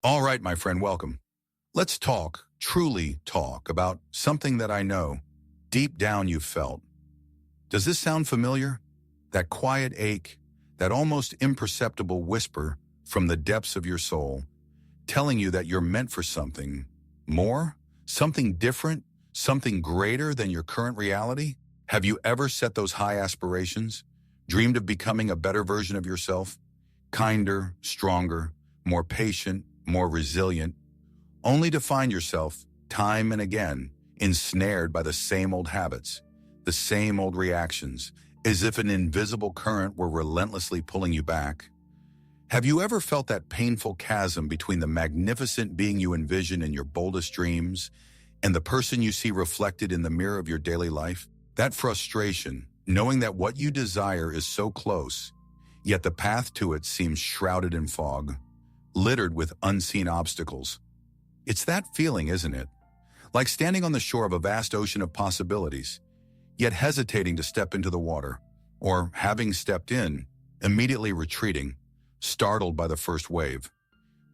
All right, my friend, welcome. Let's talk, truly talk, about something that I know deep down you've felt. Does this sound familiar? That quiet ache, that almost imperceptible whisper from the depths of your soul, telling you that you're meant for something more, something different, something greater than your current reality? Have you ever set those high aspirations, dreamed of becoming a better version of yourself, kinder, stronger, more patient, more resilient, only to find yourself, time and again, ensnared by the same old habits, the same old reactions, as if an invisible current were relentlessly pulling you back? Have you ever felt that painful chasm between the magnificent being you envision in your boldest dreams and the person you see reflected in the mirror of your daily life? That frustration, knowing that what you desire is so close, yet the path to it seems shrouded in fog, littered with unseen obstacles. It's that feeling, isn't it? Like standing on the shore of a vast ocean of possibilities, yet hesitating to step into the water, or having stepped in, immediately retreating, startled by the first wave.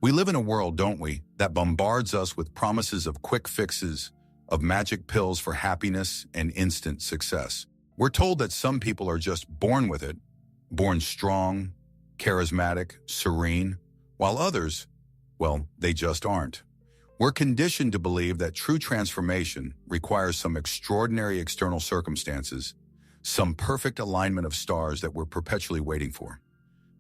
We live in a world, don't we, that bombards us with promises of quick fixes, of magic pills for happiness and instant success. We're told that some people are just born with it, born strong, charismatic, serene, while others, well, they just aren't. We're conditioned to believe that true transformation requires some extraordinary external circumstances, some perfect alignment of stars that we're perpetually waiting for.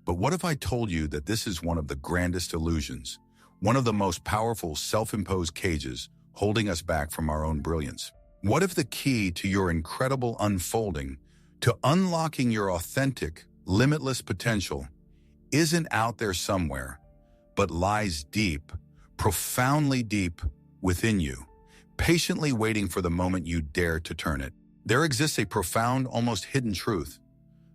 But what if I told you that this is one of the grandest illusions, one of the most powerful self-imposed cages holding us back from our own brilliance? What if the key to your incredible unfolding, to unlocking your authentic, limitless potential, isn't out there somewhere, but lies deep, profoundly deep within you, patiently waiting for the moment you dare to turn it? There exists a profound, almost hidden truth,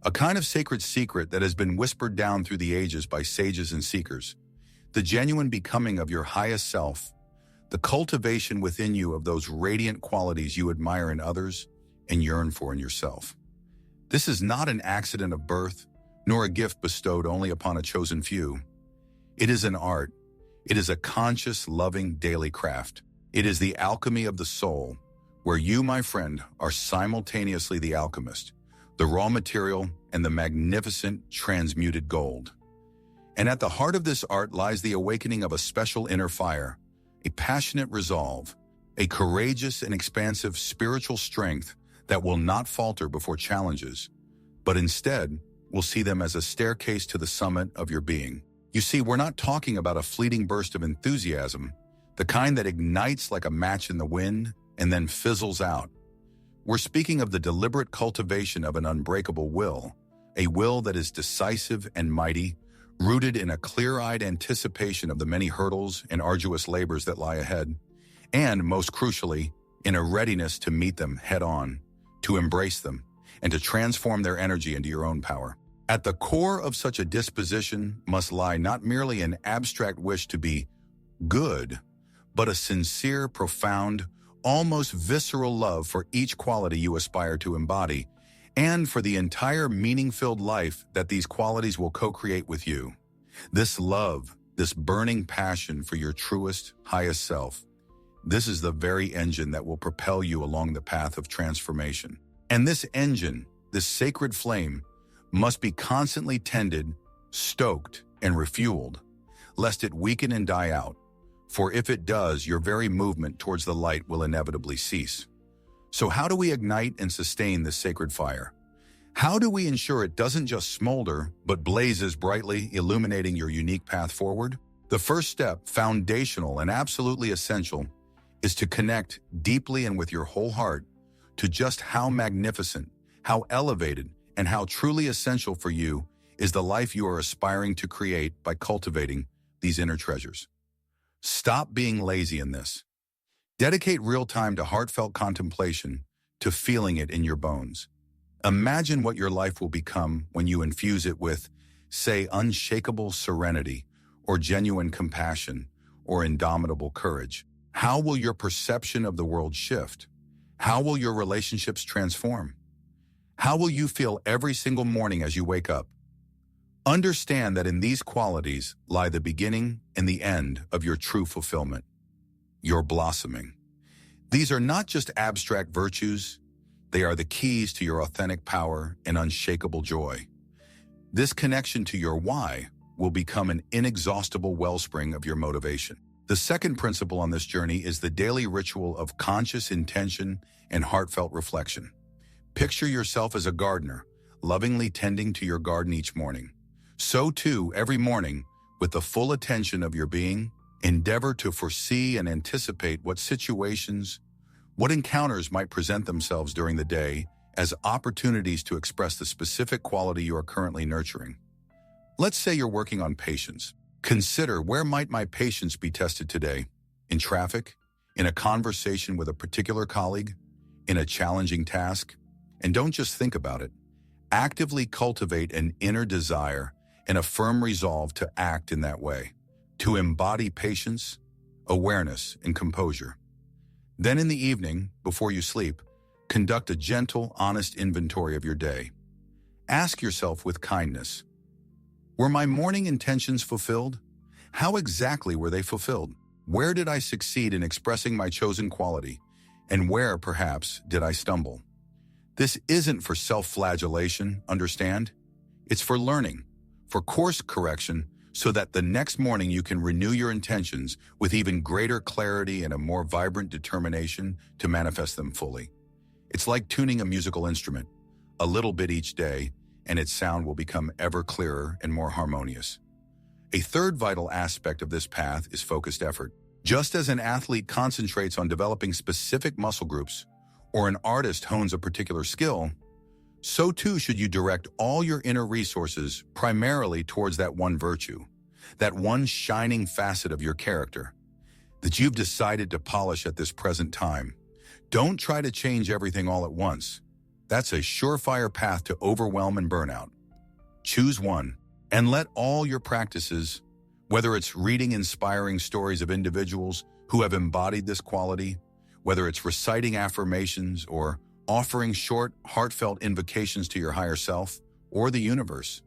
a kind of sacred secret that has been whispered down through the ages by sages and seekers, the genuine becoming of your highest self, the cultivation within you of those radiant qualities you admire in others and yearn for in yourself. This is not an accident of birth, nor a gift bestowed only upon a chosen few. It is an art. It is a conscious, loving, daily craft. It is the alchemy of the soul, where you, my friend, are simultaneously the alchemist, the raw material, and the magnificent transmuted gold. And at the heart of this art lies the awakening of a special inner fire, a passionate resolve, a courageous and expansive spiritual strength that will not falter before challenges, but instead will see them as a staircase to the summit of your being. You see, we're not talking about a fleeting burst of enthusiasm, the kind that ignites like a match in the wind and then fizzles out. We're speaking of the deliberate cultivation of an unbreakable will, a will that is decisive and mighty, rooted in a clear-eyed anticipation of the many hurdles and arduous labors that lie ahead, and, most crucially, in a readiness to meet them head-on, to embrace them, and to transform their energy into your own power. At the core of such a disposition must lie not merely an abstract wish to be good, but a sincere, profound, almost visceral love for each quality you aspire to embody, and for the entire meaning-filled life that these qualities will co-create with you. This love, this burning passion for your truest, highest self, this is the very engine that will propel you along the path of transformation. And this engine, this sacred flame, must be constantly tended, stoked, and refueled, lest it weaken and die out. For if it does, your very movement towards the light will inevitably cease. So how do we ignite and sustain this sacred fire? How do we ensure it doesn't just smolder, but blazes brightly, illuminating your unique path forward? The first step, foundational and absolutely essential, is to connect deeply and with your whole heart to just how magnificent, how elevated, and how truly essential for you is the life you are aspiring to create by cultivating these inner treasures. Stop being lazy in this. Dedicate real time to heartfelt contemplation, to feeling it in your bones. Imagine what your life will become when you infuse it with, say, unshakable serenity, or genuine compassion, or indomitable courage. How will your perception of the world shift? How will your relationships transform? How will you feel every single morning as you wake up? Understand that in these qualities lie the beginning and the end of your true fulfillment, your blossoming. These are not just abstract virtues, they are the keys to your authentic power and unshakable joy. This connection to your why will become an inexhaustible wellspring of your motivation. The second principle on this journey is the daily ritual of conscious intention and heartfelt reflection. Picture yourself as a gardener, lovingly tending to your garden each morning. So too, every morning, with the full attention of your being, endeavor to foresee and anticipate what situations, what encounters might present themselves during the day as opportunities to express the specific quality you are currently nurturing. Let's say you're working on patience. Consider, where might my patience be tested today? In traffic? In a conversation with a particular colleague? In a challenging task? And don't just think about it. Actively cultivate an inner desire and a firm resolve to act in that way, to embody patience, awareness, and composure. Then in the evening, before you sleep, conduct a gentle, honest inventory of your day. Ask yourself with kindness, were my morning intentions fulfilled? How exactly were they fulfilled? Where did I succeed in expressing my chosen quality? And where, perhaps, did I stumble? This isn't for self-flagellation, understand? It's for learning, for course correction, so that the next morning you can renew your intentions with even greater clarity and a more vibrant determination to manifest them fully. It's like tuning a musical instrument, a little bit each day, and its sound will become ever clearer and more harmonious. A third vital aspect of this path is focused effort. Just as an athlete concentrates on developing specific muscle groups, or an artist hones a particular skill, so too should you direct all your inner resources primarily towards that one virtue, that one shining facet of your character that you've decided to polish at this present time. Don't try to change everything all at once. That's a surefire path to overwhelm and burnout. Choose one, and let all your practices, whether it's reading inspiring stories of individuals who have embodied this quality, whether it's reciting affirmations or offering short, heartfelt invocations to your higher self or the universe,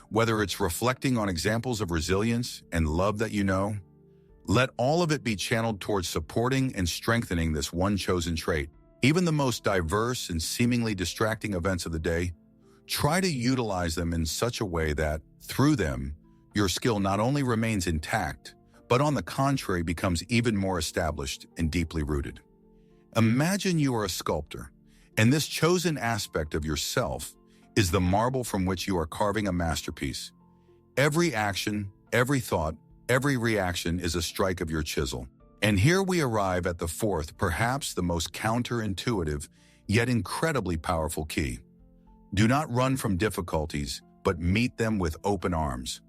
whether it's reflecting on examples of resilience and love that you know, let all of it be channeled towards supporting and strengthening this one chosen trait. Even the most diverse and seemingly distracting events of the day, try to utilize them in such a way that, through them, your skill not only remains intact, but on the contrary becomes even more established and deeply rooted. Imagine you are a sculptor, and this chosen aspect of yourself is the marble from which you are carving a masterpiece. Every action, every thought, every reaction is a strike of your chisel. And here we arrive at the fourth, perhaps the most counterintuitive, yet incredibly powerful key. Do not run from difficulties, but meet them with open arms.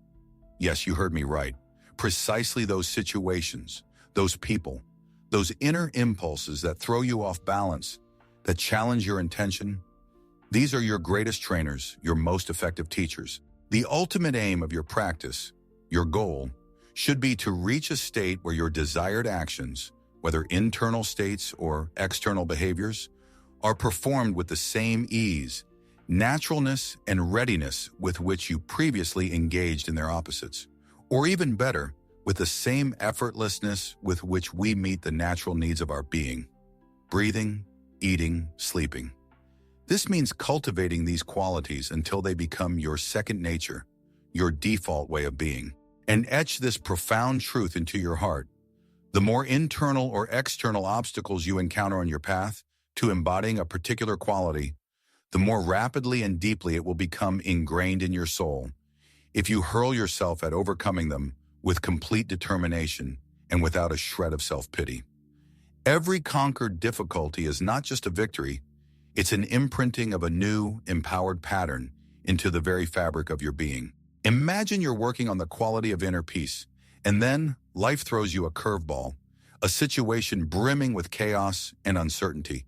Yes, you heard me right. Precisely those situations, those people, those inner impulses that throw you off balance, that challenge your intention. These are your greatest trainers, your most effective teachers. The ultimate aim of your practice, your goal, should be to reach a state where your desired actions, whether internal states or external behaviors, are performed with the same ease, naturalness, and readiness with which you previously engaged in their opposites. Or even better, with the same effortlessness with which we meet the natural needs of our being: breathing, eating, sleeping. This means cultivating these qualities until they become your second nature, your default way of being. And etch this profound truth into your heart. The more internal or external obstacles you encounter on your path to embodying a particular quality, the more rapidly and deeply it will become ingrained in your soul. If you hurl yourself at overcoming them with complete determination and without a shred of self-pity. Every conquered difficulty is not just a victory, it's an imprinting of a new, empowered pattern into the very fabric of your being. Imagine you're working on the quality of inner peace, and then life throws you a curveball, a situation brimming with chaos and uncertainty.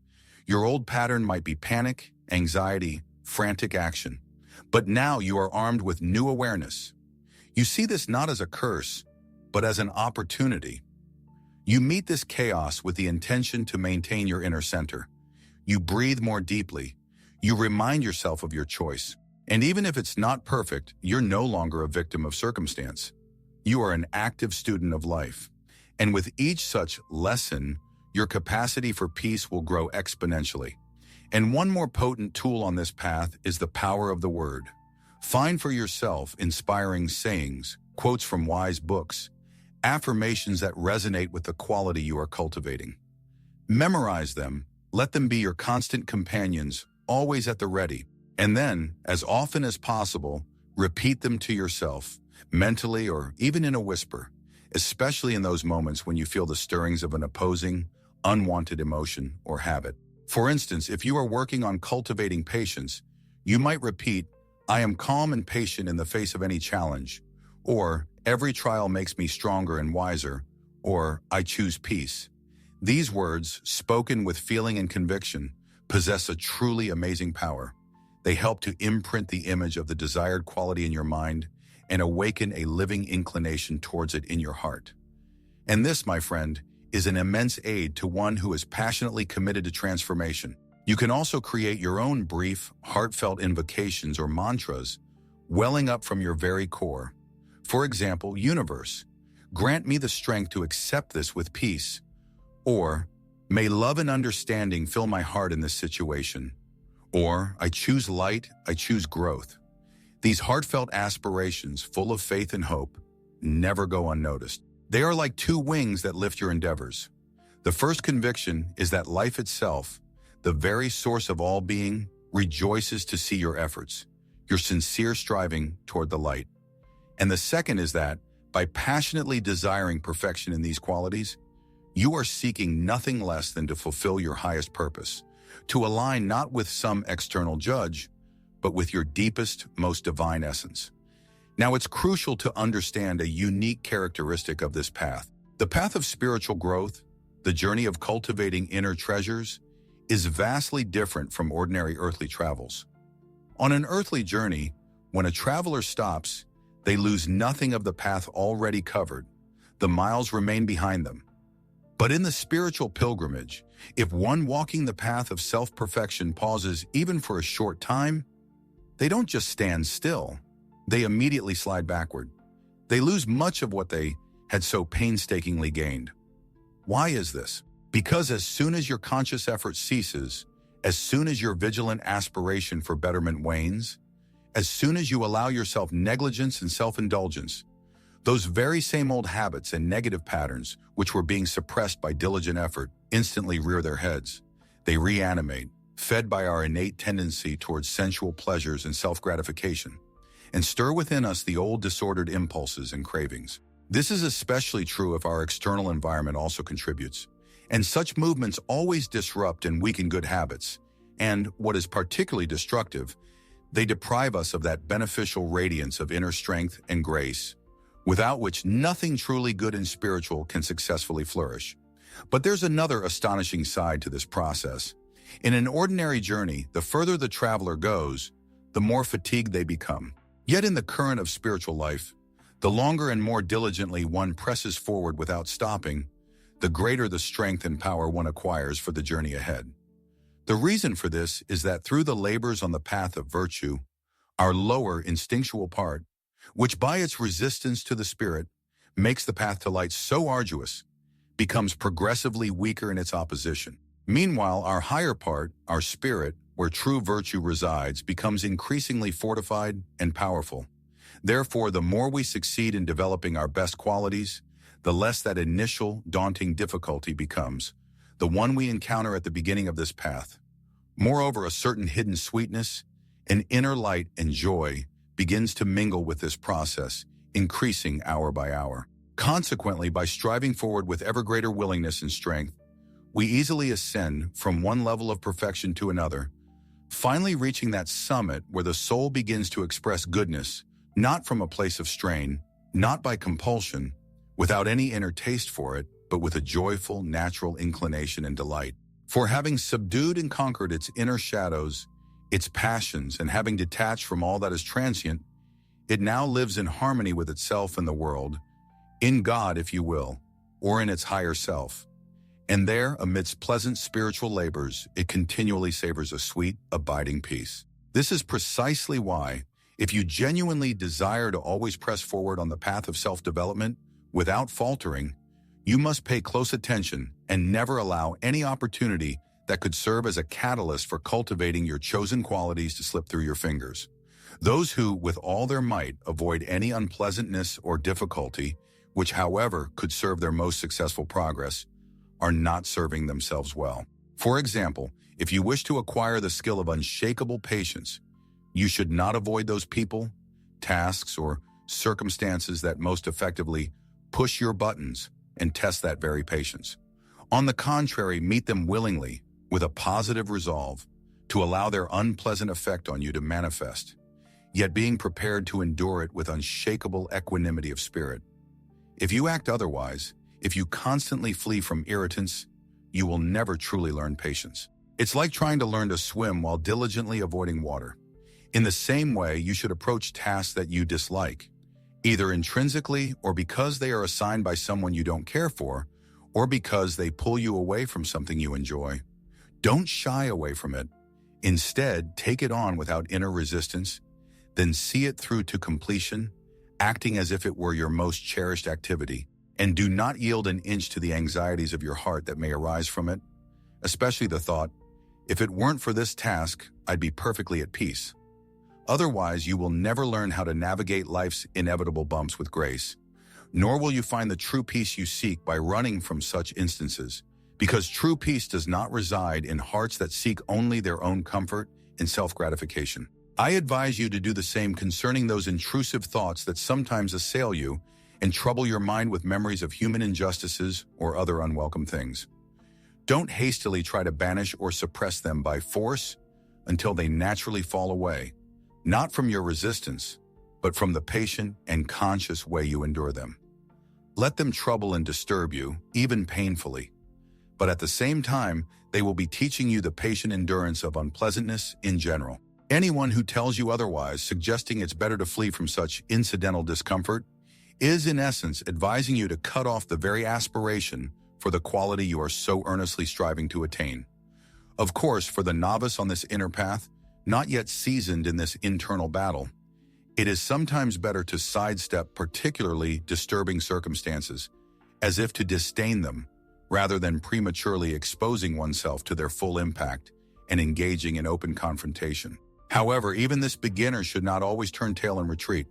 Your old pattern might be panic, anxiety, frantic action, but now you are armed with new awareness. You see this not as a curse, but as an opportunity. You meet this chaos with the intention to maintain your inner center. You breathe more deeply. You remind yourself of your choice. And even if it's not perfect, you're no longer a victim of circumstance. You are an active student of life. And with each such lesson, your capacity for peace will grow exponentially. And one more potent tool on this path is the power of the word. Find for yourself inspiring sayings, quotes from wise books, affirmations that resonate with the quality you are cultivating. Memorize them, let them be your constant companions, always at the ready. And then, as often as possible, repeat them to yourself, mentally or even in a whisper, especially in those moments when you feel the stirrings of an opposing, unwanted emotion or habit. For instance, if you are working on cultivating patience, you might repeat, "I am calm and patient in the face of any challenge," or "Every trial makes me stronger and wiser," or "I choose peace." These words, spoken with feeling and conviction, possess a truly amazing power. They help to imprint the image of the desired quality in your mind and awaken a living inclination towards it in your heart. And this, my friend, is an immense aid to one who is passionately committed to transformation. You can also create your own brief, heartfelt invocations or mantras welling up from your very core. For example, "Universe, grant me the strength to accept this with peace," or "May love and understanding fill my heart in this situation," or "I choose light, I choose growth." These heartfelt aspirations, full of faith and hope, never go unnoticed. They are like two wings that lift your endeavors. The first conviction is that life itself, the very source of all being, rejoices to see your efforts, your sincere striving toward the light. And the second is that, by passionately desiring perfection in these qualities, you are seeking nothing less than to fulfill your highest purpose, to align not with some external judge, but with your deepest, most divine essence. Now, it's crucial to understand a unique characteristic of this path. The path of spiritual growth, the journey of cultivating inner treasures, is vastly different from ordinary earthly travels. On an earthly journey, when a traveler stops, they lose nothing of the path already covered. The miles remain behind them. But in the spiritual pilgrimage, if one walking the path of self-perfection pauses even for a short time, they don't just stand still. They immediately slide backward. They lose much of what they had so painstakingly gained. Why is this? Because as soon as your conscious effort ceases, as soon as your vigilant aspiration for betterment wanes, as soon as you allow yourself negligence and self-indulgence, those very same old habits and negative patterns which were being suppressed by diligent effort instantly rear their heads. They reanimate, fed by our innate tendency towards sensual pleasures and self-gratification, and stir within us the old disordered impulses and cravings. This is especially true if our external environment also contributes, and such movements always disrupt and weaken good habits, and, what is particularly destructive, they deprive us of that beneficial radiance of inner strength and grace, without which nothing truly good and spiritual can successfully flourish. But there's another astonishing side to this process. In an ordinary journey, the further the traveler goes, the more fatigued they become. Yet in the current of spiritual life, the longer and more diligently one presses forward without stopping, the greater the strength and power one acquires for the journey ahead. The reason for this is that through the labors on the path of virtue, our lower instinctual part, which by its resistance to the spirit makes the path to light so arduous, becomes progressively weaker in its opposition. Meanwhile, our higher part, our spirit, where true virtue resides, becomes increasingly fortified and powerful. Therefore, the more we succeed in developing our best qualities, the less that initial daunting difficulty becomes, the one we encounter at the beginning of this path. Moreover, a certain hidden sweetness, an inner light and joy begins to mingle with this process, increasing hour by hour. Consequently, by striving forward with ever greater willingness and strength, we easily ascend from one level of perfection to another, finally reaching that summit where the soul begins to express goodness, not from a place of strain, not by compulsion, without any inner taste for it, but with a joyful, natural inclination and delight. For having subdued and conquered its inner shadows, its passions, and having detached from all that is transient, it now lives in harmony with itself and the world, in God, if you will, or in its higher self. And there, amidst pleasant spiritual labors, it continually savors a sweet, abiding peace. This is precisely why, if you genuinely desire to always press forward on the path of self-development without faltering, you must pay close attention and never allow any opportunity that could serve as a catalyst for cultivating your chosen qualities to slip through your fingers. Those who, with all their might, avoid any unpleasantness or difficulty, which, however, could serve their most successful progress, are not serving themselves well. For example, if you wish to acquire the skill of unshakable patience, you should not avoid those people, tasks, or circumstances that most effectively push your buttons and test that very patience. On the contrary, meet them willingly with a positive resolve to allow their unpleasant effect on you to manifest, yet being prepared to endure it with unshakable equanimity of spirit. If you act otherwise, if you constantly flee from irritants, you will never truly learn patience. It's like trying to learn to swim while diligently avoiding water. In the same way, you should approach tasks that you dislike, either intrinsically or because they are assigned by someone you don't care for, or because they pull you away from something you enjoy. Don't shy away from it. Instead, take it on without inner resistance, then see it through to completion, acting as if it were your most cherished activity, and do not yield an inch to the anxieties of your heart that may arise from it, especially the thought, if it weren't for this task, I'd be perfectly at peace. Otherwise, you will never learn how to navigate life's inevitable bumps with grace, nor will you find the true peace you seek by running from such instances, because true peace does not reside in hearts that seek only their own comfort and self-gratification. I advise you to do the same concerning those intrusive thoughts that sometimes assail you and trouble your mind with memories of human injustices or other unwelcome things. Don't hastily try to banish or suppress them by force until they naturally fall away, not from your resistance, but from the patient and conscious way you endure them. Let them trouble and disturb you, even painfully, but at the same time, they will be teaching you the patient endurance of unpleasantness in general. Anyone who tells you otherwise, suggesting it's better to flee from such incidental discomfort, is in essence advising you to cut off the very aspiration for the quality you are so earnestly striving to attain. Of course, for the novice on this inner path, not yet seasoned in this internal battle, it is sometimes better to sidestep particularly disturbing circumstances, as if to disdain them, rather than prematurely exposing oneself to their full impact and engaging in open confrontation. However, even this beginner should not always turn tail and retreat,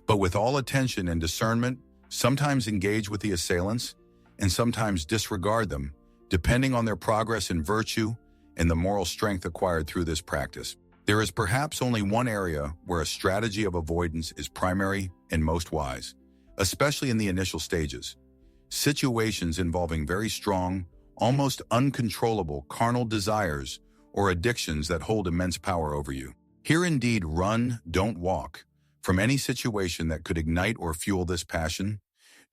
but with all attention and discernment, sometimes engage with the assailants and sometimes disregard them, depending on their progress in virtue and the moral strength acquired through this practice. There is perhaps only one area where a strategy of avoidance is primary and most wise, especially in the initial stages. Situations involving very strong, almost uncontrollable carnal desires or addictions that hold immense power over you. Here indeed run, don't walk, from any situation that could ignite or fuel this passion,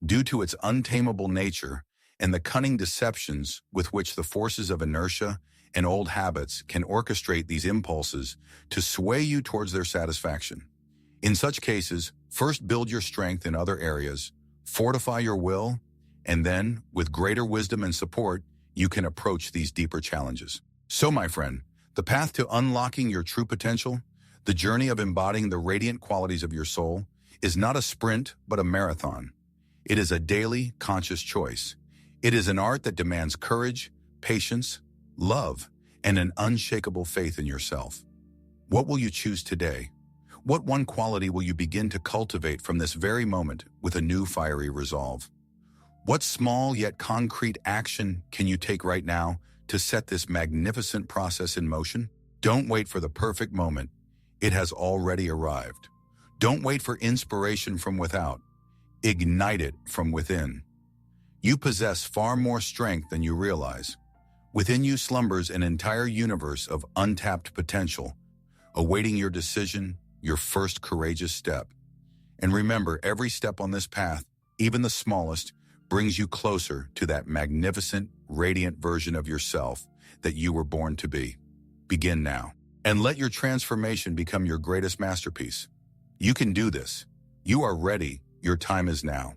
due to its untamable nature and the cunning deceptions with which the forces of inertia and old habits can orchestrate these impulses to sway you towards their satisfaction. In such cases, first build your strength in other areas, fortify your will, and then, with greater wisdom and support, you can approach these deeper challenges. So, my friend, the path to unlocking your true potential, the journey of embodying the radiant qualities of your soul, is not a sprint, but a marathon. It is a daily, conscious choice. It is an art that demands courage, patience, love, and an unshakable faith in yourself. What will you choose today? What one quality will you begin to cultivate from this very moment with a new fiery resolve? What small yet concrete action can you take right now to set this magnificent process in motion? Don't wait for the perfect moment. It has already arrived. Don't wait for inspiration from without. Ignite it from within. You possess far more strength than you realize. Within you slumbers an entire universe of untapped potential, awaiting your decision, your first courageous step. And remember, every step on this path, even the smallest, brings you closer to that magnificent, radiant version of yourself that you were born to be. Begin now, and let your transformation become your greatest masterpiece. You can do this. You are ready. Your time is now.